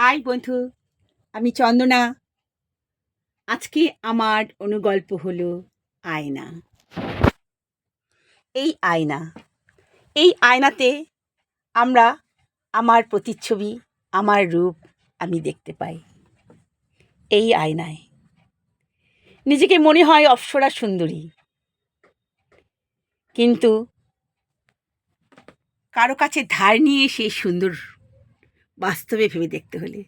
High বন্ধু, আমি চন্দনা। আজকে আমার অনুগল্প হলো আয়না। আয়না, এই আয়নাতে আমরা আমার প্রতিচ্ছবি, আমার রূপ আমি দেখতে পাই। এই আয়নায় নিজেকে মনে হয় অপ্সরা সুন্দরী, কিন্তু কারো কাছে ধার নিয়ে সেই সুন্দর বাস্তবে ভেবে দেখতে হলে,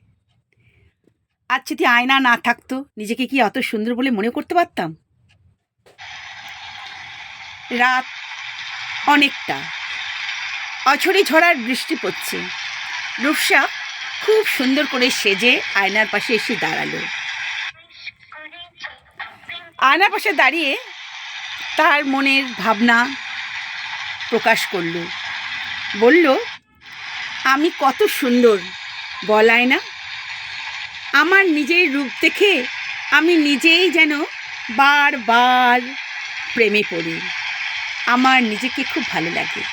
আজ যদি আয়না না থাকতো নিজেকে কি অত সুন্দর বলে মনে করতে পারতাম? রাত অনেকটা, অঝরে ঝড়ার বৃষ্টি পড়ছে। রূপসা খুব সুন্দর করে সেজে আয়নার পাশে এসে দাঁড়ালো। আয়নার পাশে দাঁড়িয়ে তার মনের ভাবনা প্রকাশ করল। বলল, আমি কত সুন্দর বলাই না? আমার নিজের রূপ দেখে আমি নিজেই যেন বারবার প্রেমে পড়ি। আমার নিজেকে খুব ভালো লাগে।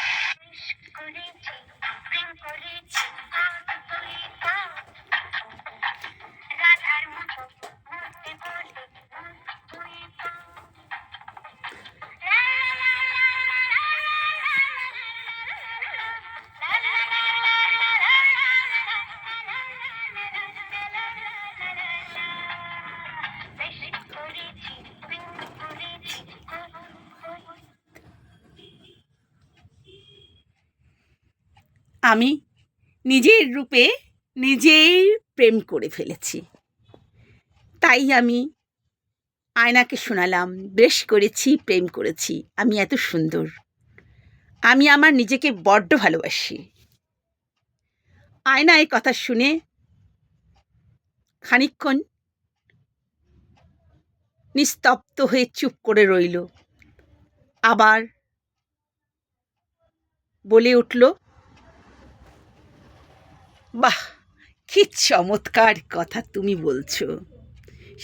আমি নিজের রূপে নিজেই প্রেম করে ফেলেছি। তাই আমি আয়নাকে শোনালাম, বেশ করেছি, প্রেম করেছি, আমি এত সুন্দর, আমি আমার নিজেকে বড্ড ভালোবাসি। আয়না এই কথা শুনে খানিকক্ষণ নিস্তব্ধ হয়ে চুপ করে রইল। আবার বলে উঠল, বাহ, কি চমৎকার কথা তুমি বলছো।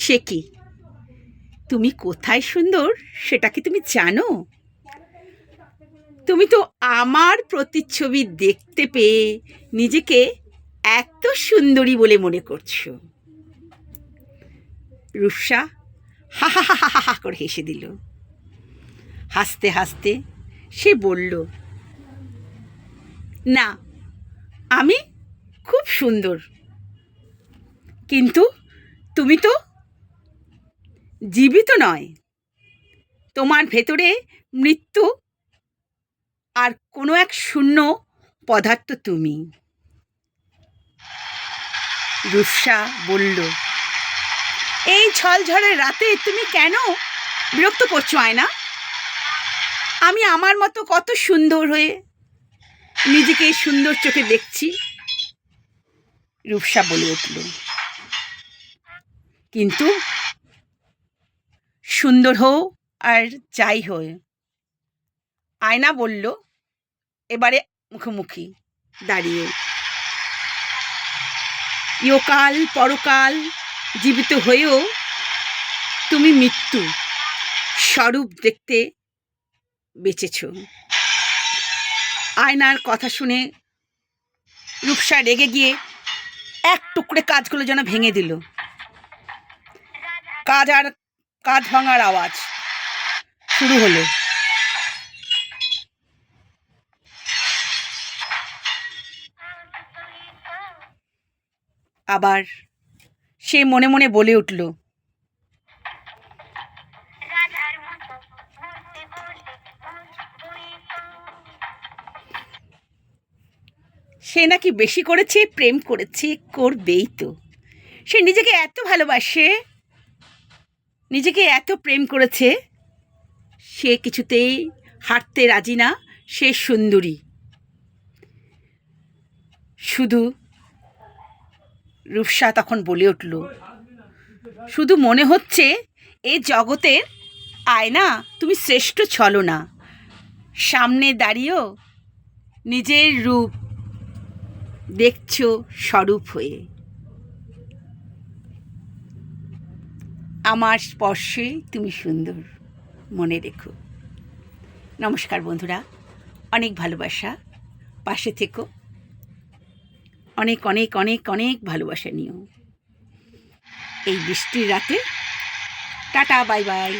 সে কি, তুমি কোথায় সুন্দর সেটা কি তুমি জানো? তুমি তো আমার প্রতিচ্ছবি দেখতে পেয়ে নিজেকে এত সুন্দরী বলে মনে করছো। রূপসা হা হা হা হা হা করে হেসে দিল। হাসতে হাসতে সে বলল, না, আমি খুব সুন্দর, কিন্তু তুমি তো জীবিত নয়। তোমার ভেতরে মৃত্যু আর কোনো এক শূন্য পদার্থ তুমি। রূপসা বলল, এই ঝড়ঝড়ের রাতে তুমি কেন বিরক্ত করছো আয়না? আমি আমার মতো কত সুন্দর হয়ে নিজেকে সুন্দর চোখে দেখছি। রূপসা বলে উঠল, কিন্তু সুন্দর হও আর যাই হয়, আয়না বলল এবারে মুখোমুখি দাঁড়িয়ে, ইহকাল পরকাল জীবিত হয়েও তুমি মৃত্যু স্বরূপ দেখতে বেঁচেছ। আয়নার কথা শুনে রূপসা রেগে গিয়ে এক টুকরে কাজগুলো যেন ভেঙে দিল। কাজ ভাঙার আওয়াজ শুরু হলো। আবার সে মনে মনে বলে উঠল, সে নাকি বেশি করেছে, প্রেম করেছে, করবেই তো। সে নিজেকে এত ভালোবাসে, নিজেকে এত প্রেম করেছে, সে কিছুতেই হারতে রাজি না। সে সুন্দরী। শুধু রূপসা তখন বলে উঠল, শুধু মনে হচ্ছে এই জগতের আয়না তুমি শ্রেষ্ঠ ছলনা। সামনে দাঁড়িয়েও নিজের রূপ দেখছো স্বরূপ হয়ে। আমার স্পর্শে তুমি সুন্দর, মনে রেখো। নমস্কার বন্ধুরা, অনেক ভালোবাসা, পাশে থেকো। অনেক অনেক অনেক অনেক ভালোবাসা নিও এই বৃষ্টির রাতে। Tata, bye bye.